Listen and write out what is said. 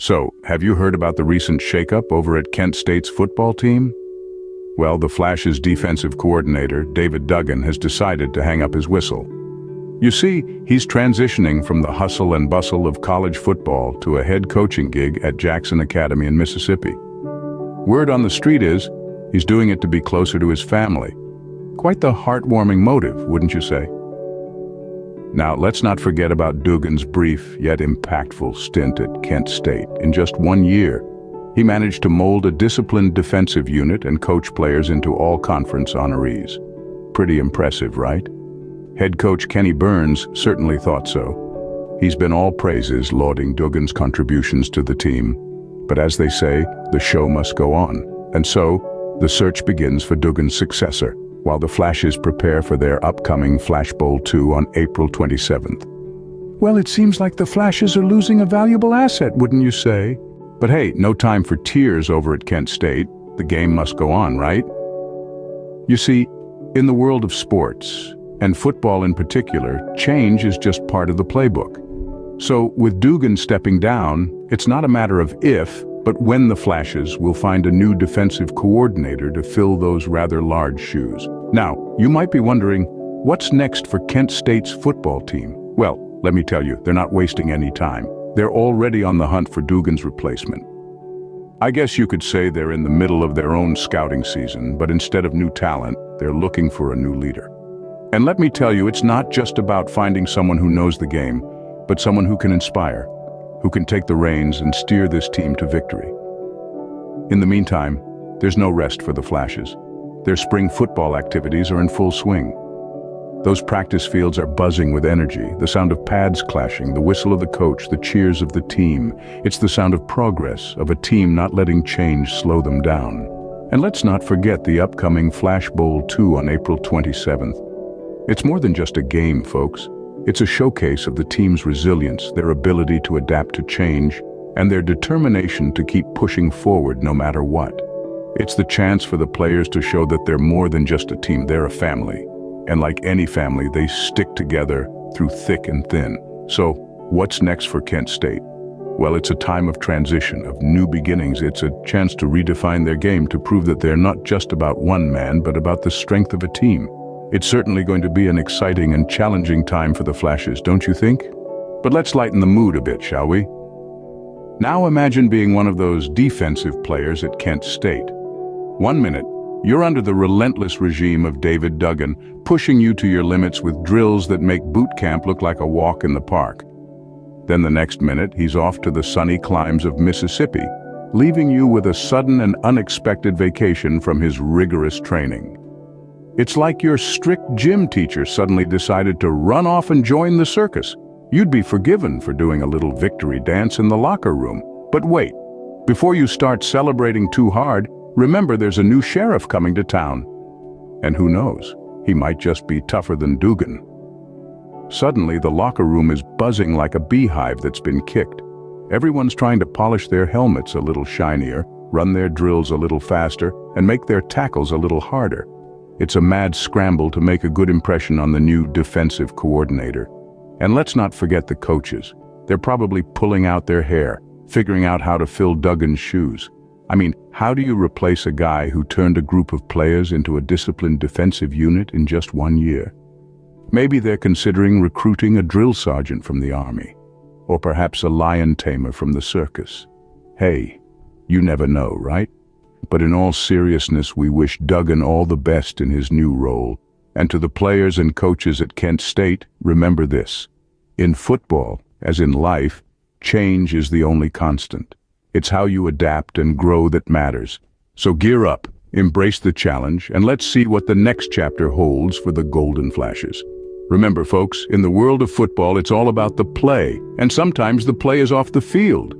So, have you heard about the recent shakeup over at Kent State's football team? Well, the Flash's defensive coordinator, Duggan, has decided to hang up his whistle. You see, he's transitioning from the hustle and bustle of college football to a head coaching gig at Jackson Academy in Mississippi. Word on the street is, he's doing it to be closer to his family. Quite the heartwarming motive, wouldn't you say? Now, let's not forget about Duggan's brief yet impactful stint at Kent State. In just 1 year, he managed to mold a disciplined defensive unit and coach players into all-conference honorees. Pretty impressive, right? Head coach Kenny Burns certainly thought so. He's been all praises, lauding Duggan's contributions to the team. But as they say, the show must go on. And so, the search begins for Duggan's successor, while the Flashes prepare for their upcoming Flash Bowl 2 on April 27th. Well, it seems like the Flashes are losing a valuable asset, wouldn't you say? But hey, no time for tears over at Kent State. The game must go on, right? You see, in the world of sports, and football in particular, change is just part of the playbook. So, with Duggan stepping down, it's not a matter of if, but when the Flashes will find a new defensive coordinator to fill those rather large shoes. Now, you might be wondering, what's next for Kent State's football team? Well, let me tell you, they're not wasting any time. They're already on the hunt for Duggan's replacement. I guess you could say they're in the middle of their own scouting season, but instead of new talent, they're looking for a new leader. And let me tell you, it's not just about finding someone who knows the game, but someone who can inspire, who can take the reins and steer this team to victory. In the meantime, there's no rest for the Flashes. Their spring football activities are in full swing. Those practice fields are buzzing with energy, the sound of pads clashing, the whistle of the coach, the cheers of the team. It's the sound of progress, of a team not letting change slow them down. And let's not forget the upcoming Flash Bowl 2 on April 27th. It's more than just a game, folks. It's a showcase of the team's resilience, their ability to adapt to change, and their determination to keep pushing forward no matter what. It's the chance for the players to show that they're more than just a team, they're a family. And like any family, they stick together through thick and thin. So, what's next for Kent State? Well, it's a time of transition, of new beginnings. It's a chance to redefine their game, to prove that they're not just about one man, but about the strength of a team. It's certainly going to be an exciting and challenging time for the Flashes, don't you think? But let's lighten the mood a bit, shall we? Now imagine being one of those defensive players at Kent State. 1 minute, you're under the relentless regime of Duggan, pushing you to your limits with drills that make boot camp look like a walk in the park. Then the next minute, he's off to the sunny climes of Mississippi, leaving you with a sudden and unexpected vacation from his rigorous training. It's like your strict gym teacher suddenly decided to run off and join the circus. You'd be forgiven for doing a little victory dance in the locker room. But wait, before you start celebrating too hard, remember there's a new sheriff coming to town. And who knows, he might just be tougher than Duggan. Suddenly, the locker room is buzzing like a beehive that's been kicked. Everyone's trying to polish their helmets a little shinier, run their drills a little faster, and make their tackles a little harder. It's a mad scramble to make a good impression on the new defensive coordinator. And let's not forget the coaches. They're probably pulling out their hair, figuring out how to fill Duggan's shoes. I mean, how do you replace a guy who turned a group of players into a disciplined defensive unit in just 1 year? Maybe they're considering recruiting a drill sergeant from the army, or perhaps a lion tamer from the circus. Hey, you never know, right? But in all seriousness, we wish Duggan all the best in his new role. And to the players and coaches at Kent State, remember this. In football, as in life, change is the only constant. It's how you adapt and grow that matters. So gear up, embrace the challenge, and let's see what the next chapter holds for the Golden Flashes. Remember, folks, in the world of football, it's all about the play, and sometimes the play is off the field.